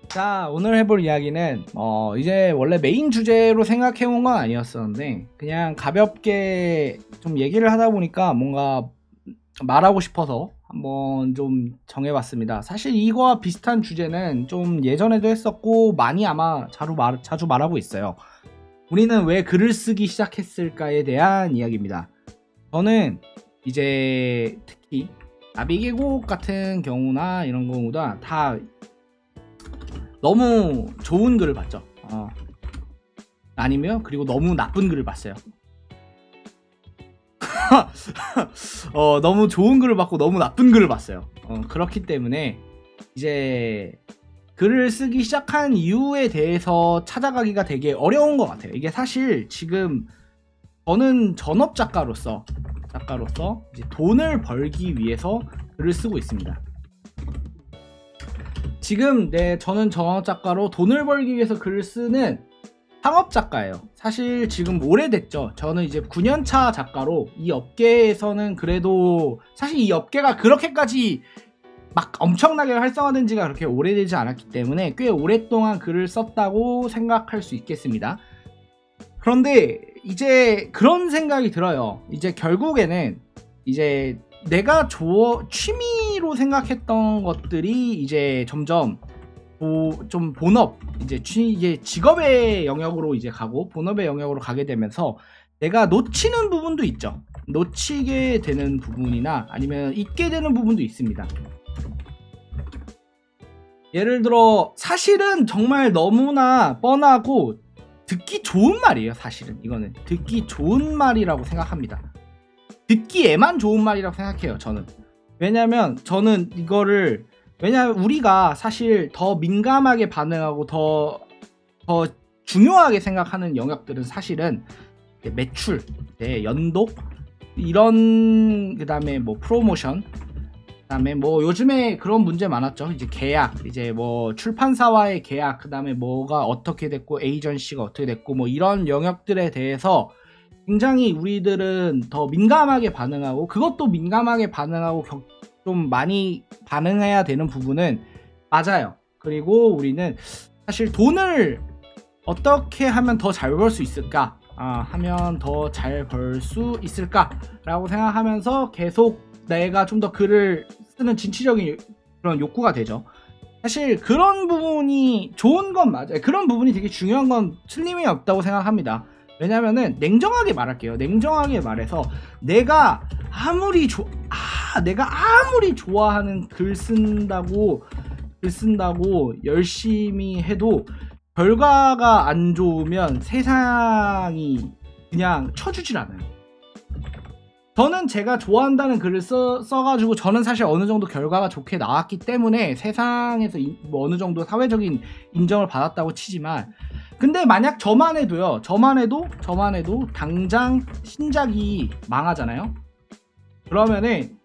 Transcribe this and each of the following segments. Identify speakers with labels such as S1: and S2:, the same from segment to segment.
S1: 자, 오늘 해볼 이야기는 이제 원래 메인 주제로 생각해온 건 아니었었는데 그냥 가볍게 좀 얘기를 하다 보니까 뭔가 말하고 싶어서 한번 좀 정해봤습니다. 사실 이거와 비슷한 주제는 좀 예전에도 했었고 많이 아마 자주 말하고 있어요. 우리는 왜 글을 쓰기 시작했을까에 대한 이야기입니다. 저는 이제 특히 나비계곡 같은 경우나 이런 경우다 다 너무 좋은 글을 봤죠. 아니면 그리고 너무 나쁜 글을 봤어요. 너무 좋은 글을 봤고 너무 나쁜 글을 봤어요. 그렇기 때문에 이제 글을 쓰기 시작한 이유에 대해서 찾아가기가 되게 어려운 것 같아요. 이게 사실 지금 저는 전업 작가로서 이제 돈을 벌기 위해서 글을 쓰고 있습니다. 지금 저는 전업 작가로 돈을 벌기 위해서 글을 쓰는 상업 작가예요. 사실 지금 오래됐죠. 저는 이제 9년차 작가로 이 업계에서는 그래도 사실 이 업계가 그렇게까지 막 엄청나게 활성화된 지가 그렇게 오래되지 않았기 때문에 꽤 오랫동안 글을 썼다고 생각할 수 있겠습니다. 그런데 이제 그런 생각이 들어요. 이제 결국에는 이제 내가 취미로 생각했던 것들이 이제 점점 좀 본업 이제 직업의 영역으로 이제 가고 본업의 영역으로 가게 되면서 내가 놓치는 부분도 있죠. 놓치게 되는 부분이나 아니면 잊게 되는 부분도 있습니다. 예를 들어 사실은 정말 너무나 뻔하고 듣기 좋은 말이에요. 사실은 이거는 듣기 좋은 말이라고 생각합니다. 듣기에만 좋은 말이라고 생각해요. 저는. 왜냐면 저는 이거를 왜냐면 우리가 사실 더 민감하게 반응하고 더 중요하게 생각하는 영역들은 사실은 매출, 연독 이런 그다음에 뭐 프로모션 그다음에 뭐 요즘에 그런 문제 많았죠. 이제 계약, 이제 뭐 출판사와의 계약, 그다음에 뭐가 어떻게 됐고 에이전시가 어떻게 됐고 뭐 이런 영역들에 대해서 굉장히 우리들은 더 민감하게 반응하고 그것도 민감하게 반응하고 좀 많이 반응해야 되는 부분은 맞아요. 그리고 우리는 사실 돈을 어떻게 하면 더 잘 벌 수 있을까? 하면 더 잘 벌 수 있을까? 라고 생각하면서 계속 내가 좀 더 글을 쓰는 진취적인 그런 욕구가 되죠. 사실 그런 부분이 좋은 건 맞아요. 그런 부분이 되게 중요한 건 틀림이 없다고 생각합니다. 왜냐면은 냉정하게 말할게요. 냉정하게 말해서 내가 아무리 좋아하는 글 쓴다고 열심히 해도 결과가 안 좋으면 세상이 그냥 쳐주질 않아요. 저는 제가 좋아한다는 글을 써가지고 저는 사실 어느 정도 결과가 좋게 나왔기 때문에 세상에서 뭐 어느 정도 사회적인 인정을 받았다고 치지만 근데 만약 저만 해도 당장 신작이 망하잖아요. 그러면은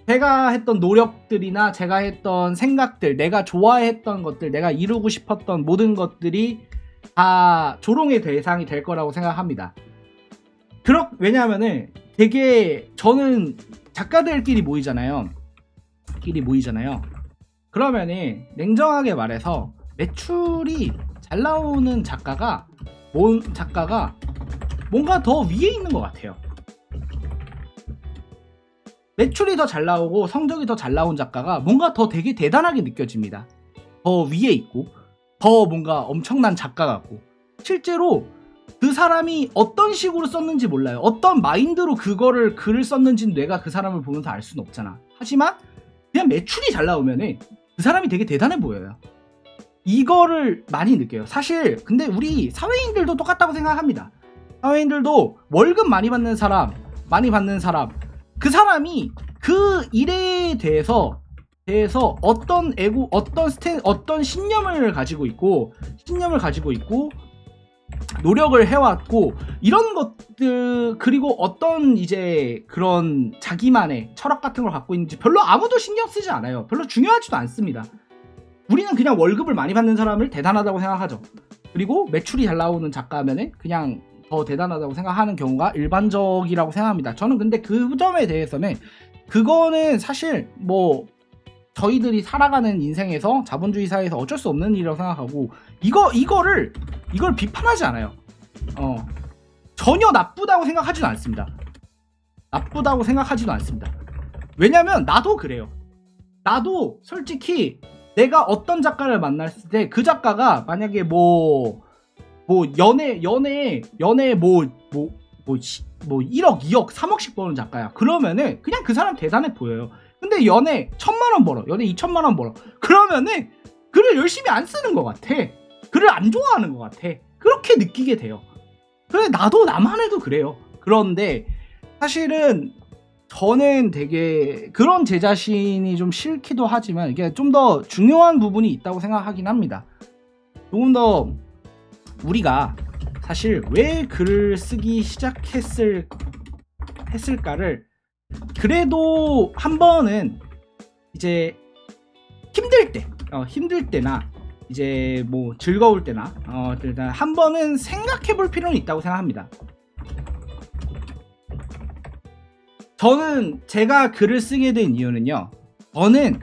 S1: 제가 했던 노력들이나 제가 했던 생각들, 내가 좋아했던 것들, 내가 이루고 싶었던 모든 것들이 다 조롱의 대상이 될 거라고 생각합니다. 왜냐하면은 되게 저는 작가들끼리 모이잖아요. 그러면은 냉정하게 말해서 매출이 잘 나오는 작가가 뭔가 더 위에 있는 것 같아요. 매출이 더 잘 나오고 성적이 더 잘 나온 작가가 뭔가 더 되게 대단하게 느껴집니다. 더 위에 있고 더 뭔가 엄청난 작가 같고 실제로 그 사람이 어떤 식으로 썼는지 몰라요. 어떤 마인드로 글을 썼는지는 내가 그 사람을 보면서 알 수는 없잖아. 하지만 그냥 매출이 잘 나오면은 그 사람이 되게 대단해 보여요. 이거를 많이 느껴요. 사실 근데 우리 사회인들도 똑같다고 생각합니다. 사회인들도 월급 많이 받는 사람 그 사람이 그 일에 대해서 어떤 신념을 가지고 있고 노력을 해왔고 이런 것들 그리고 어떤 이제 그런 자기만의 철학 같은 걸 갖고 있는지 별로 아무도 신경 쓰지 않아요. 별로 중요하지도 않습니다. 우리는 그냥 월급을 많이 받는 사람을 대단하다고 생각하죠. 그리고 매출이 잘 나오는 작가면은 그냥 더 대단하다고 생각하는 경우가 일반적이라고 생각합니다. 저는 근데 그 점에 대해서는 그거는 사실 뭐 저희들이 살아가는 인생에서 자본주의 사회에서 어쩔 수 없는 일이라고 생각하고 이걸 비판하지 않아요. 전혀 나쁘다고 생각하지도 않습니다. 나쁘다고 생각하지도 않습니다. 왜냐면 나도 그래요. 나도 솔직히 내가 어떤 작가를 만났을 때 그 작가가 만약에 연애 1억, 2억, 3억씩 버는 작가야. 그러면은 그냥 그 사람 대단해 보여요. 근데 연애 1000만원 벌어. 연애 2000만원 벌어. 그러면은 글을 열심히 안 쓰는 것 같아. 글을 안 좋아하는 것 같아. 그렇게 느끼게 돼요. 그래, 나도 나만 해도 그래요. 그런데 사실은 저는 되게 그런 제 자신이 좀 싫기도 하지만 이게 좀 더 중요한 부분이 있다고 생각하긴 합니다. 조금 더 우리가 사실 왜 글을 쓰기 시작했을까를 그래도 한 번은 이제 힘들 때나 이제 뭐 즐거울 때나 일단 한 번은 생각해 볼 필요는 있다고 생각합니다. 저는 제가 글을 쓰게 된 이유는요, 저는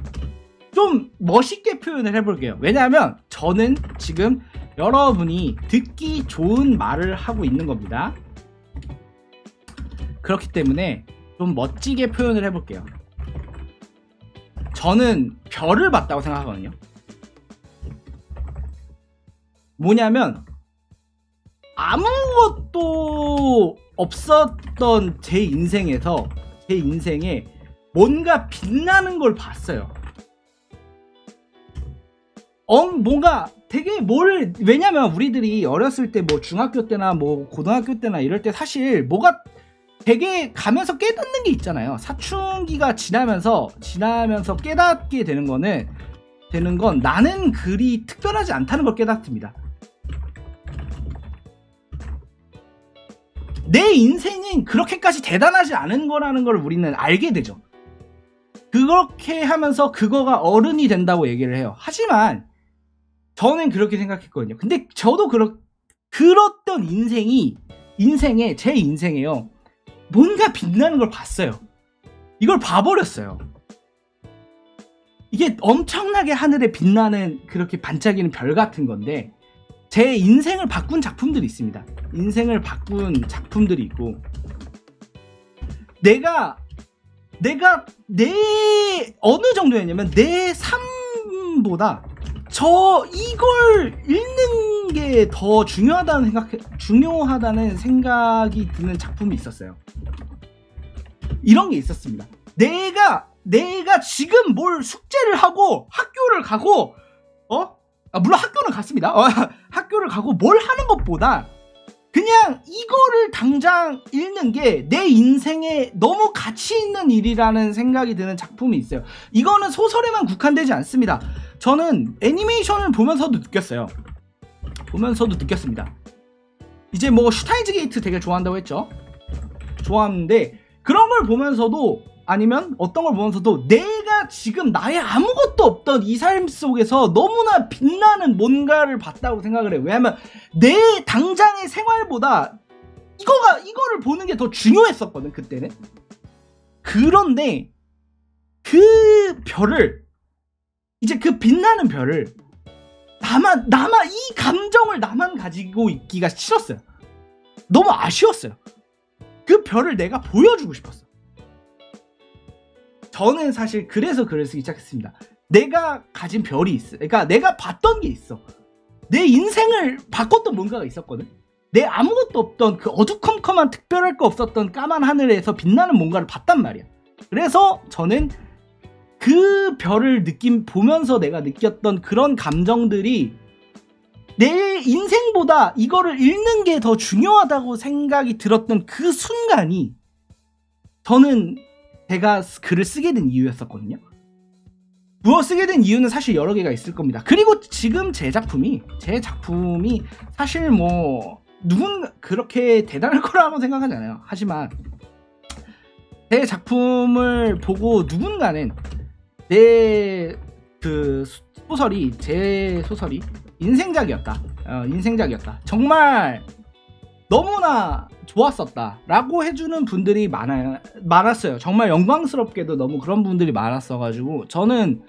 S1: 좀 멋있게 표현을 해볼게요. 왜냐하면 저는 지금 여러분이 듣기 좋은 말을 하고 있는 겁니다. 그렇기 때문에 좀 멋지게 표현을 해볼게요. 저는 별을 봤다고 생각하거든요. 뭐냐면 아무것도 없었던 제 인생에 뭔가 빛나는 걸 봤어요. 뭔가 되게 왜냐면 우리들이 어렸을 때 뭐 중학교 때나 뭐 고등학교 때나 이럴 때 사실 뭐가 되게 가면서 깨닫는 게 있잖아요. 사춘기가 지나면서 깨닫게 되는 건 나는 글이 특별하지 않다는 걸 깨닫습니다. 내 인생은 그렇게까지 대단하지 않은 거라는 걸 우리는 알게 되죠. 그렇게 하면서 그거가 어른이 된다고 얘기를 해요. 하지만 저는 그렇게 생각했거든요. 근데 저도 그렇던 제 인생에요, 뭔가 빛나는 걸 봤어요. 이걸 봐버렸어요. 이게 엄청나게 하늘에 빛나는 그렇게 반짝이는 별 같은 건데 제 인생을 바꾼 작품들이 있습니다. 인생을 바꾼 작품들이 있고 내가 어느 정도였냐면 내 삶보다 이걸 읽는 게 더 중요하다는 생각이 드는 작품이 있었어요. 이런 게 있었습니다. 내가 지금 뭘 숙제를 하고 학교를 가고 물론 학교는 갔습니다. 학교를 가고 뭘 하는 것보다 그냥 이거를 당장 읽는 게 내 인생에 너무 가치 있는 일이라는 생각이 드는 작품이 있어요. 이거는 소설에만 국한되지 않습니다. 저는 애니메이션을 보면서도 느꼈습니다. 이제 뭐 슈타인즈 게이트 되게 좋아한다고 했죠. 좋아하는데 그런 걸 보면서도, 아니면 어떤 걸 보면서도 내가 지금 나의 아무것도 없던 이 삶 속에서 너무나 빛나는 뭔가를 봤다고 생각을 해요. 왜냐면 내 당장의 생활보다 이거를 보는 게 더 중요했었거든, 그때는. 그런데 이제 그 빛나는 별을 이 감정을 나만 가지고 있기가 싫었어요. 너무 아쉬웠어요. 그 별을 내가 보여주고 싶었어. 저는 사실 그래서 글을 쓰기 시작했습니다. 내가 가진 별이 있어. 그러니까 내가 봤던 게 있어. 내 인생을 바꿨던 뭔가가 있었거든. 내 아무것도 없던 그 어두컴컴한 특별할 거 없었던 까만 하늘에서 빛나는 뭔가를 봤단 말이야. 그래서 저는 그 별을 보면서 내가 느꼈던 그런 감정들이 내 인생보다 이거를 읽는 게 더 중요하다고 생각이 들었던 그 순간이 저는 제가 글을 쓰게 된 이유였었거든요. 쓰게 된 이유는 사실 여러 개가 있을 겁니다. 그리고 지금 제 작품이 사실 뭐 그렇게 대단할 거라고 생각하지 않아요. 하지만 제 작품을 보고 누군가는 제 소설이 인생작이었다. 정말 너무나 좋았었다 라고 해주는 분들이 많았어요. 정말 영광스럽게도 너무 그런 분들이 많았어가지고 저는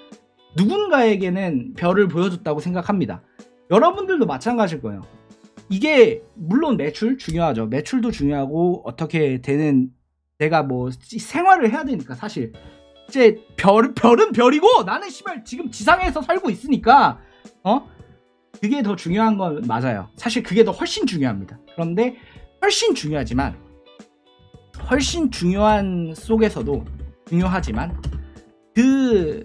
S1: 누군가에게는 별을 보여줬다고 생각합니다. 여러분들도 마찬가지일 거예요. 이게 물론 매출 중요하죠. 매출도 중요하고 어떻게 되는, 내가 뭐 생활을 해야 되니까 사실 이제 별은 별이고 나는 씨발 지금 지상에서 살고 있으니까 그게 더 중요한 건 맞아요. 사실 그게 더 훨씬 중요합니다. 그런데 훨씬 중요하지만, 훨씬 중요한 속에서도 중요하지만 그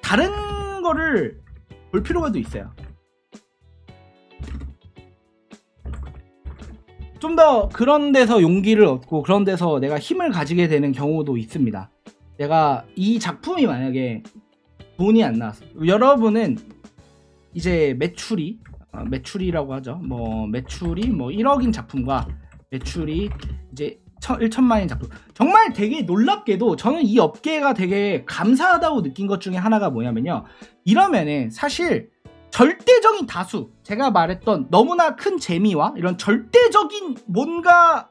S1: 다른 거를 볼 필요가 있어요. 좀 더 그런 데서 용기를 얻고 그런 데서 내가 힘을 가지게 되는 경우도 있습니다. 내가 이 작품이 만약에 돈이 안 나왔어, 여러분은 이제 매출이라고 하죠. 뭐 매출이 뭐 1억인 작품과 매출이 이제 1천만인 작품, 정말 되게 놀랍게도 저는 이 업계가 되게 감사하다고 느낀 것 중에 하나가 뭐냐면요, 이러면은 사실 절대적인 다수, 제가 말했던 너무나 큰 재미와 이런 절대적인 뭔가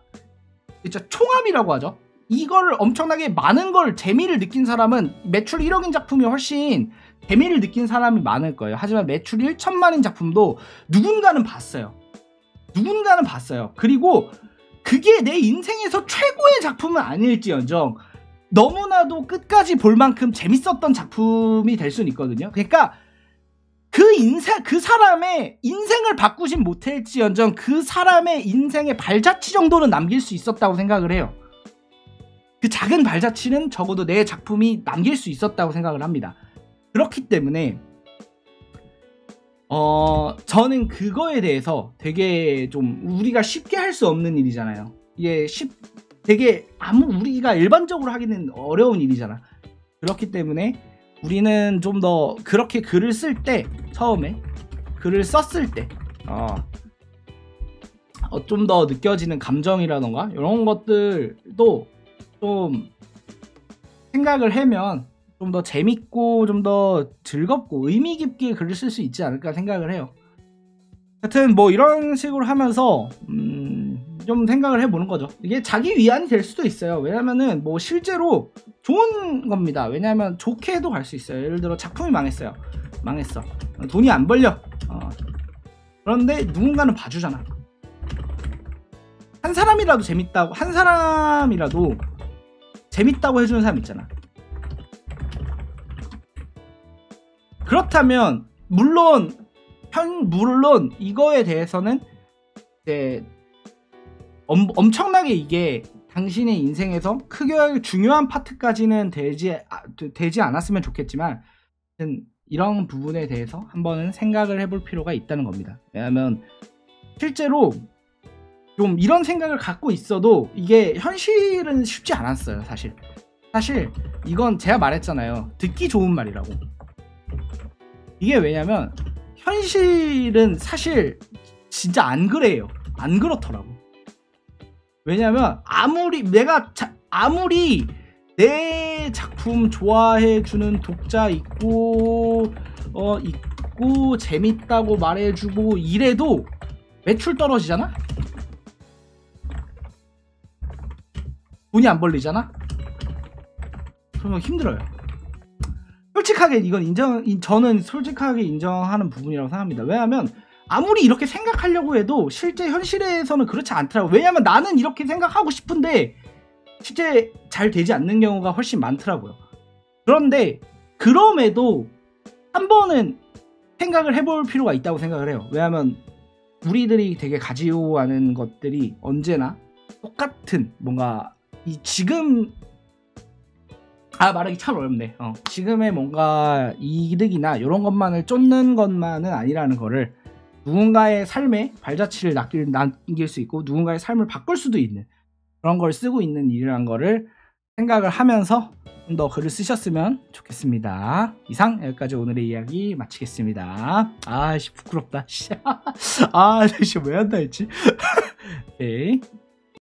S1: 진짜 총합이라고 하죠. 이걸 엄청나게 많은 걸 재미를 느낀 사람은 매출 1억인 작품이 훨씬 재미를 느낀 사람이 많을 거예요. 하지만 매출 1천만인 작품도 누군가는 봤어요. 그리고 그게 내 인생에서 최고의 작품은 아닐지언정 너무나도 끝까지 볼 만큼 재밌었던 작품이 될 수는 있거든요. 그러니까 그 사람의 인생을 바꾸진 못할지언정 그 사람의 인생의 발자취 정도는 남길 수 있었다고 생각을 해요. 그 작은 발자취는 적어도 내 작품이 남길 수 있었다고 생각을 합니다. 그렇기 때문에 저는 그거에 대해서 되게 좀 우리가 쉽게 할 수 없는 일이잖아요. 이게 되게 우리가 일반적으로 하기는 어려운 일이잖아. 그렇기 때문에 우리는 좀 더 그렇게 글을 쓸 때, 처음에 글을 썼을 때 좀 더 느껴지는 감정이라던가 이런 것들도 좀 생각을 하면 좀 더 재밌고 좀 더 즐겁고 의미 깊게 글을 쓸 수 있지 않을까 생각을 해요. 하여튼 뭐 이런 식으로 하면서 좀 생각을 해보는 거죠. 이게 자기 위안이 될 수도 있어요. 왜냐면은 뭐 실제로 좋은 겁니다. 왜냐면 좋게도 갈 수 있어요. 예를 들어 작품이 망했어. 돈이 안 벌려. 그런데 누군가는 봐주잖아. 한 사람이라도 재밌다고 해주는 사람 있잖아. 그렇다면 물론 이거에 대해서는 이제 엄청나게 이게 당신의 인생에서 크게 중요한 파트까지는 되지 않았으면 좋겠지만 이런 부분에 대해서 한번은 생각을 해볼 필요가 있다는 겁니다. 왜냐하면 실제로 좀 이런 생각을 갖고 있어도 이게 현실은 쉽지 않았어요. 사실 이건 제가 말했잖아요. 듣기 좋은 말이라고. 이게 왜냐면 현실은 사실 진짜 안 그래요. 안 그렇더라고. 왜냐면 아무리 내 작품 좋아해주는 독자 있고 재밌다고 말해주고 이래도 매출 떨어지잖아? 돈이 안 벌리잖아? 그러면 힘들어요. 솔직하게 이건 저는 솔직하게 인정하는 부분이라고 생각합니다. 왜냐하면 아무리 이렇게 생각하려고 해도 실제 현실에서는 그렇지 않더라고요. 왜냐하면 나는 이렇게 생각하고 싶은데 실제 잘 되지 않는 경우가 훨씬 많더라고요. 그런데 그럼에도 한 번은 생각을 해볼 필요가 있다고 생각을 해요. 왜냐하면 우리들이 되게 가지고 가는 것들이 언제나 똑같은 뭔가 말하기 참 어렵네. 지금의 뭔가 이득이나 이런 것만을 쫓는 것만은 아니라는 거를, 누군가의 삶에 발자취를 남길 수 있고 누군가의 삶을 바꿀 수도 있는 그런 걸 쓰고 있는 일이라는 거를 생각을 하면서 좀 더 글을 쓰셨으면 좋겠습니다. 이상 여기까지 오늘의 이야기 마치겠습니다. 아씨 부끄럽다. 아 씨 왜 한다 했지? 오케이.